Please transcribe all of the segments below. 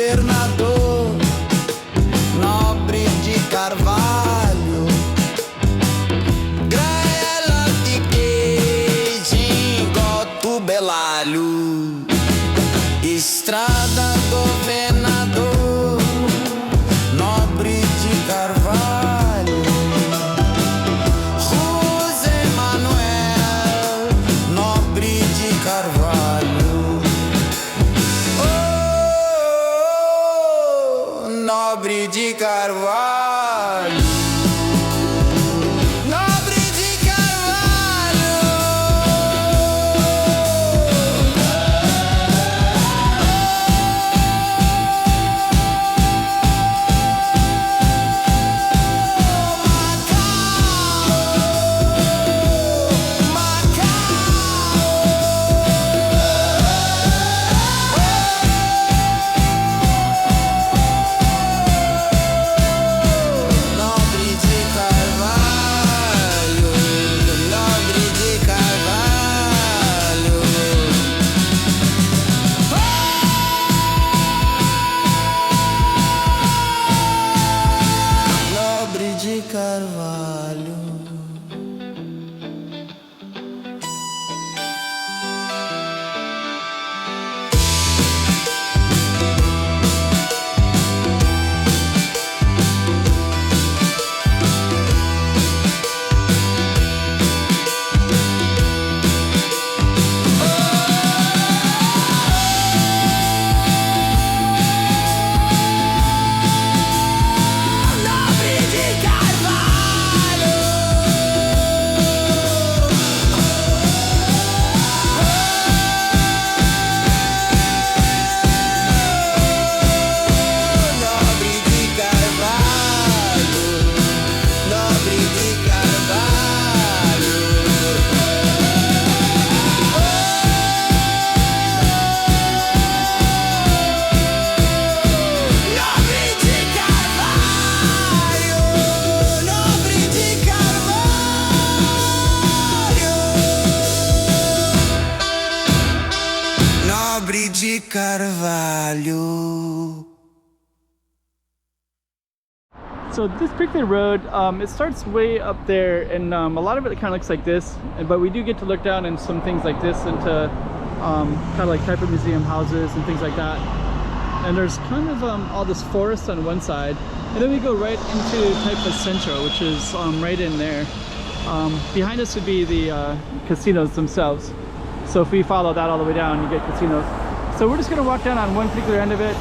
Governador, Nobre de Carvalho, Graela de queijo, tubelalho, Estrada, Governador, Nobre de Carvalho, José Manuel, Nobre de Carvalho, oh, Nobre de Carvalho. Carvalho. Nobre de Carvalho. So this particular road, it starts way up there, and a lot of it kind of looks like this, but we do get to look down in some things like this into kind of like type of museum houses and things like that. And there's kind of all this forest on one side, and then we go right into type of Centro, which is right in there. Behind us would be the casinos themselves. So if we follow that all the way down, you get casinos. So we're just going to walk down on one particular end of it.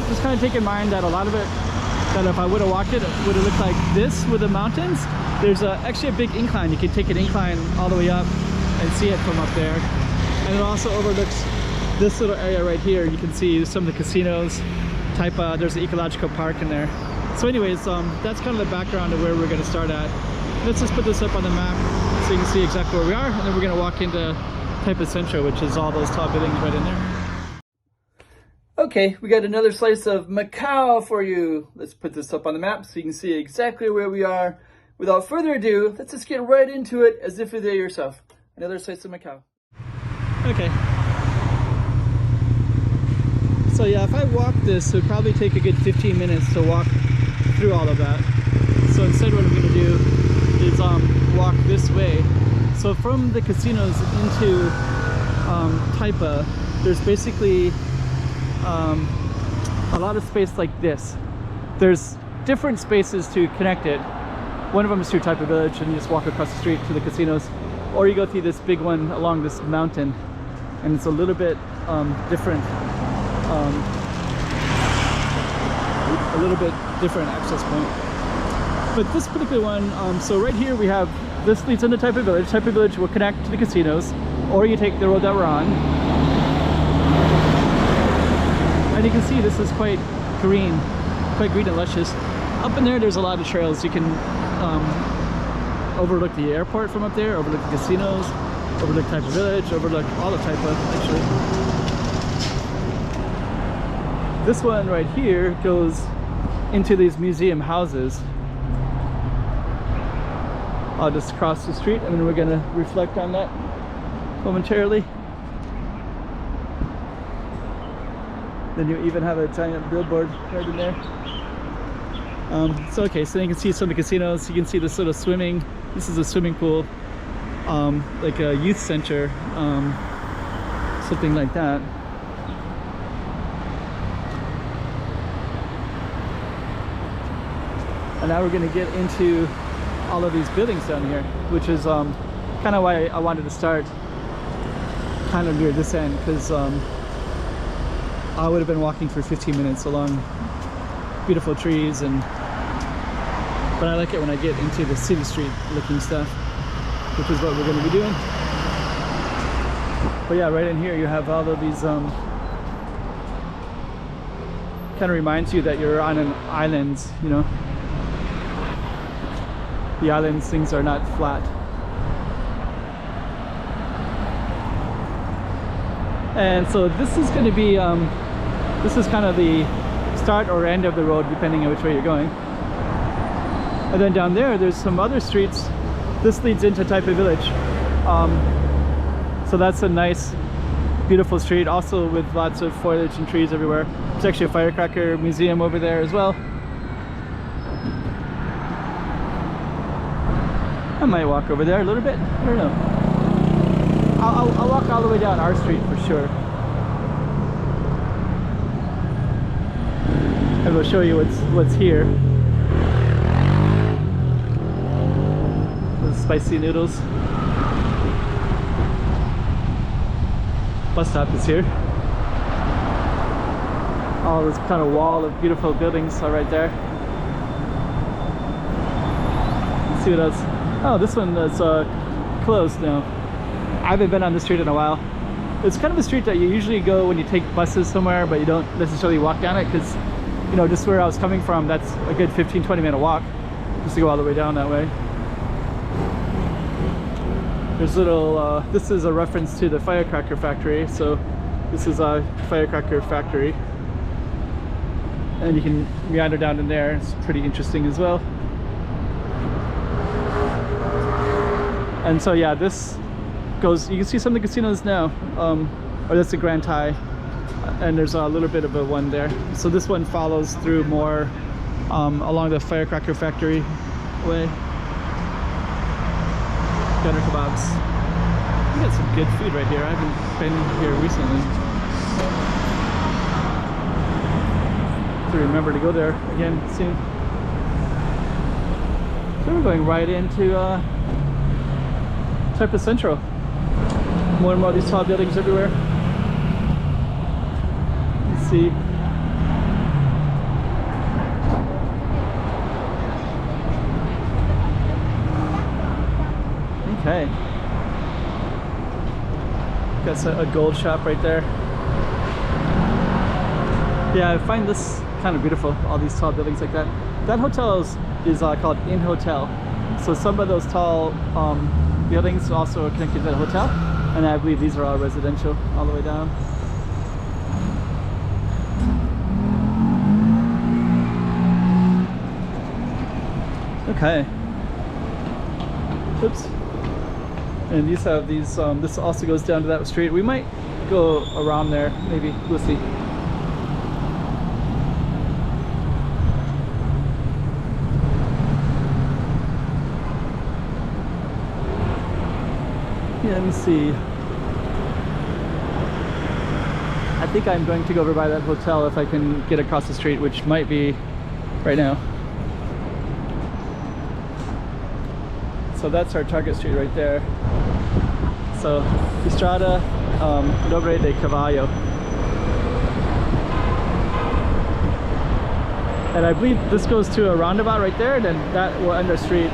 Just kind of take in mind that a lot of it, that if I would have walked it, it would have looked like this with the mountains. There's actually a big incline. You can take an incline all the way up and see it from up there. And it also overlooks this little area right here. You can see some of the casinos. There's an ecological park in there. So anyways, that's kind of the background of where we're going to start at. Let's just put this up on the map so you can see exactly where we are, and then we're going to walk into type of Centro, which is all those tall buildings right in there. Okay, we got another slice of Macau for you. Let's put this up on the map so you can see exactly where we are. Without further ado, let's just get right into it as if you're there yourself. Another slice of Macau. Okay. So yeah, if I walk this, it would probably take a good 15 minutes to walk through all of that. So instead what I'm going to do is walk this way. So from the casinos into Taipa, there's basically a lot of space like this. There's different spaces to connect it. One of them is through Taipa Village, and you just walk across the street to the casinos, or you go through this big one along this mountain, and it's a little bit different access point. But this particular one, so right here we have, this leads into Taipa Village. Taipa Village will connect to the casinos, or you take the road that we're on. And you can see this is quite green and luscious. Up in there, there's a lot of trails. You can overlook the airport from up there, overlook the casinos, overlook Taipa Village, overlook all of Taipa, actually. This one right here goes into these museum houses. I'll just cross the street and then we're gonna reflect on that momentarily. Then you even have a giant billboard right in there. So okay, so you can see some of the casinos. You can see this little swimming. This is a swimming pool, like a youth center, something like that. And now we're going to get into all of these buildings down here, which is kind of why I wanted to start kind of near this end, because I would have been walking for 15 minutes along beautiful trees, but I like it when I get into the city street looking stuff, which is what we're going to be doing. But yeah, right in here you have all of these kind of reminds you that you're on an island, you know. The islands, things are not flat. And so this is going to be this is kind of the start or end of the road, depending on which way you're going. And then down there's some other streets. This leads into Taipei Village. So that's a nice, beautiful street, also with lots of foliage and trees everywhere. There's actually a firecracker museum over there as well. I might walk over there a little bit. I don't know. I'll walk all the way down our street for sure. And we'll show you what's here. The spicy noodles. Bus stop is here. All this kind of wall of beautiful buildings are right there. Let's see what else. Oh, this one is closed now. I haven't been on this street in a while. It's kind of a street that you usually go when you take buses somewhere, but you don't necessarily walk down it, because, you know, just where I was coming from, that's a good 15-20 minute walk just to go all the way down that way. There's little, this is a reference to the firecracker factory, so this is a firecracker factory. And you can meander down in there, it's pretty interesting as well. And so yeah, this goes, you can see some of the casinos now, or that's the Grand Thai, and there's a little bit of a one there. So this one follows through more along the firecracker factory way. Gunner kebabs. We got some good food right here. I haven't been here recently. To remember to go there again soon. So we're going right into Taipei Central. More and more of these tall buildings everywhere. Let's see. Okay. Got a gold shop right there. Yeah, I find this kind of beautiful, all these tall buildings like that. That hotel is called Inn Hotel. So some of those tall buildings also are connected to the hotel, and I believe these are all residential all the way down. Okay. Oops. And these have these, this also goes down to that street. We might go around there, maybe, we'll see. Yeah, let me see. I think I'm going to go over by that hotel if I can get across the street, which might be right now. So that's our target street right there. So Estrada, Nobre de Carvalho. And I believe this goes to a roundabout right there, and then that will end our street.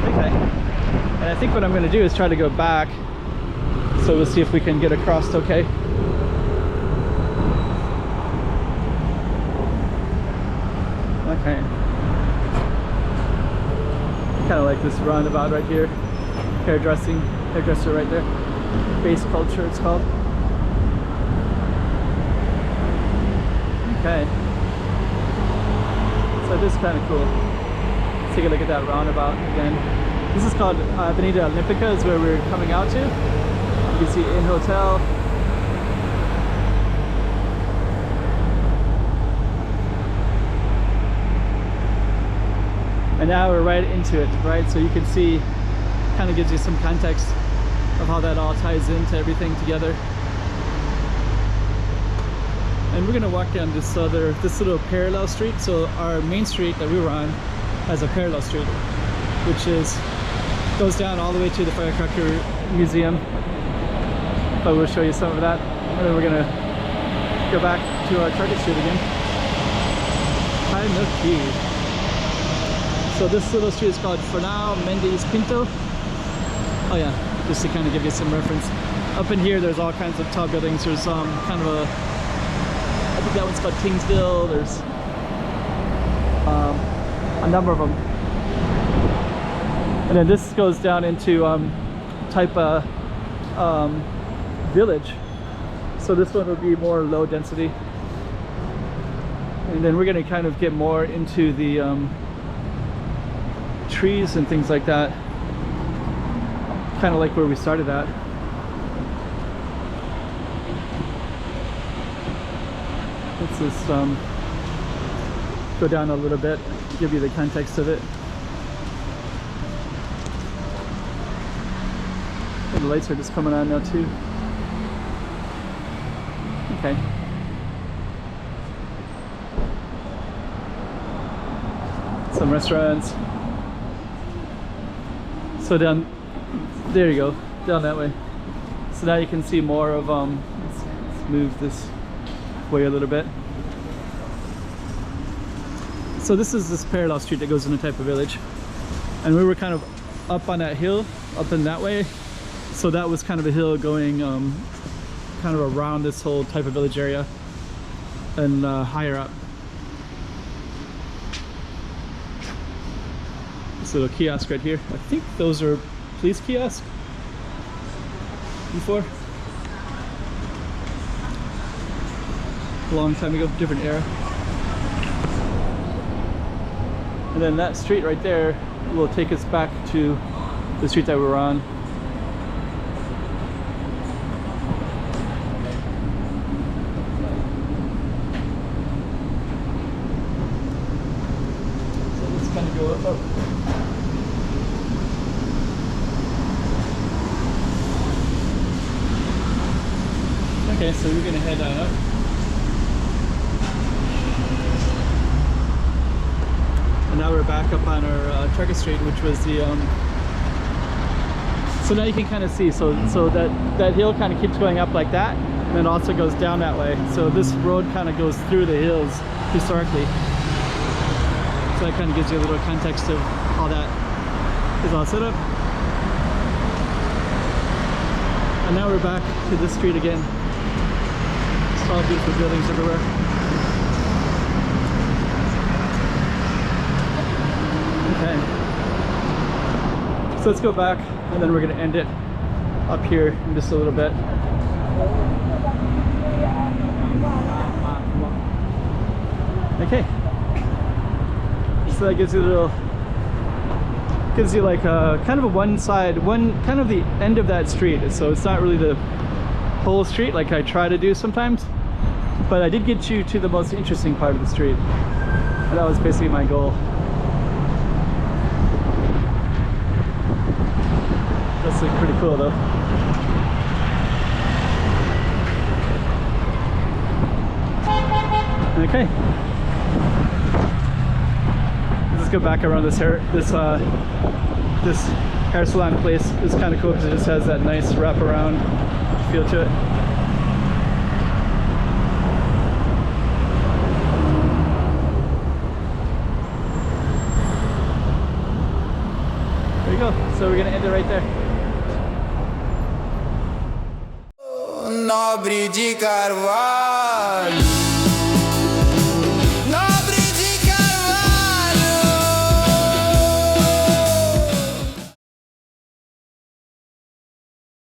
Okay. And I think what I'm going to do is try to go back. So we'll see if we can get across okay. Okay. Kind of like this roundabout right here. Hairdresser right there. Base culture it's called. Okay. So this is kind of cool. Let's take a look at that roundabout again. This is called Avenida Olímpica, is where we're coming out to. You can see Inn Hotel. And now we're right into it, right? So you can see, kind of gives you some context of how that all ties into everything together. And we're gonna walk down this little parallel street. So our main street that we were on has a parallel street, which goes down all the way to the Firecracker Museum. But we'll show you some of that. And then we're gonna go back to our target street again. High Milk Tea. So this little street is called Fernão Mendes Pinto. Oh yeah, just to kind of give you some reference. Up in here, there's all kinds of tall buildings. There's kind of I think that one's called Kingsville. There's a number of them. And then this goes down into Taipa Village. So this one would be more low density. And then we're gonna kind of get more into the trees and things like that. Kind of like where we started at. Let's just go down a little bit, give you the context of it. And the lights are just coming on now too. Okay. Some restaurants. So down, there you go, down that way. So now you can see more of, let's move this way a little bit. So this is this parallel street that goes into Taipa Village. And we were kind of up on that hill, up in that way. So that was kind of a hill going kind of around this whole Taipa Village area and higher up. This little kiosk right here. I think those are police kiosks before. A long time ago, different era. And then that street right there will take us back to the street that we were on. So let's kind of go up. Okay, so we're gonna head up. And now we're back up on our Target Street, which was the so now you can kind of see, so that hill kind of keeps going up like that, and then also goes down that way. So this road kind of goes through the hills historically. So that kind of gives you a little context of how that is all set up. And now we're back to this street again. It's all beautiful buildings everywhere. Okay, so let's go back, and then we're going to end it up here in just a little bit. Okay, so that gives you a little, gives you like a kind of a one kind of the end of that street. So it's not really the whole street like I try to do sometimes, but I did get you to the most interesting part of the street, and that was basically my goal. That's like pretty cool though. Okay, let's go back around this hair salon place. It's kind of cool because it just has that nice wraparound feel to it. There you go. So we're gonna end it right there. Nobre de Carvalho.